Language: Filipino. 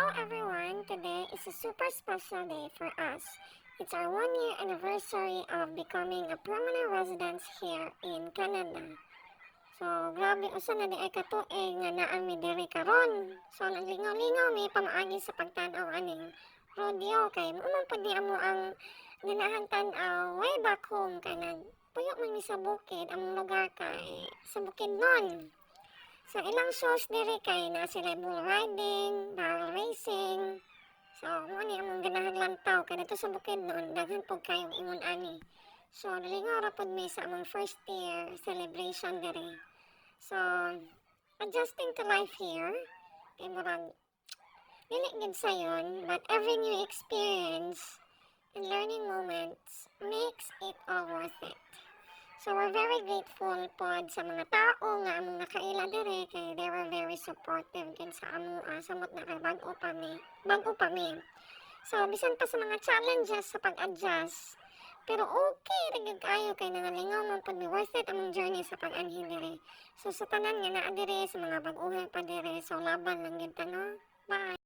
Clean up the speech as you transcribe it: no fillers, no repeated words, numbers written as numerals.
Hello everyone! Today is a super special day for us. It's our 1-year anniversary of becoming a permanent resident here in Canada. So, grabe usa na di ay katuig nga naa mi diri karon. So, naglingaw-lingaw mi pamaagi sa pagtan-aw aning rodeo kay mo pud ni amo ang ganahan tan-aw way back home kanan. Puyo man mi sa bukid ang lugar kay sa Bukidnon. So, ilang shows diri kay na sila bull riding, barrel racing. So, mo ni among ganahan lantaw kay dito sa Bukidnon daghan pug kayong ingon ani. So, nalingaw ra pud mi sa among first year celebration diri. So, adjusting to life here, kay murag dili gid sayon, but every new experience and learning moments makes it all worth it. So we're very grateful pod sa mga tao nga among nakaila diri kay they were very supportive gid sa amo samot na kay bag-o pa mi. So bisan pa sa mga challenges sa pag-adjust, pero okay ra gyud kayo kay nangalingaw man pod mi worth it among journey sa pag-anhin diri. So sa tanan nga naa diri sa mga bag-ohan pa diri, so laban lang gyud ta no. Bye.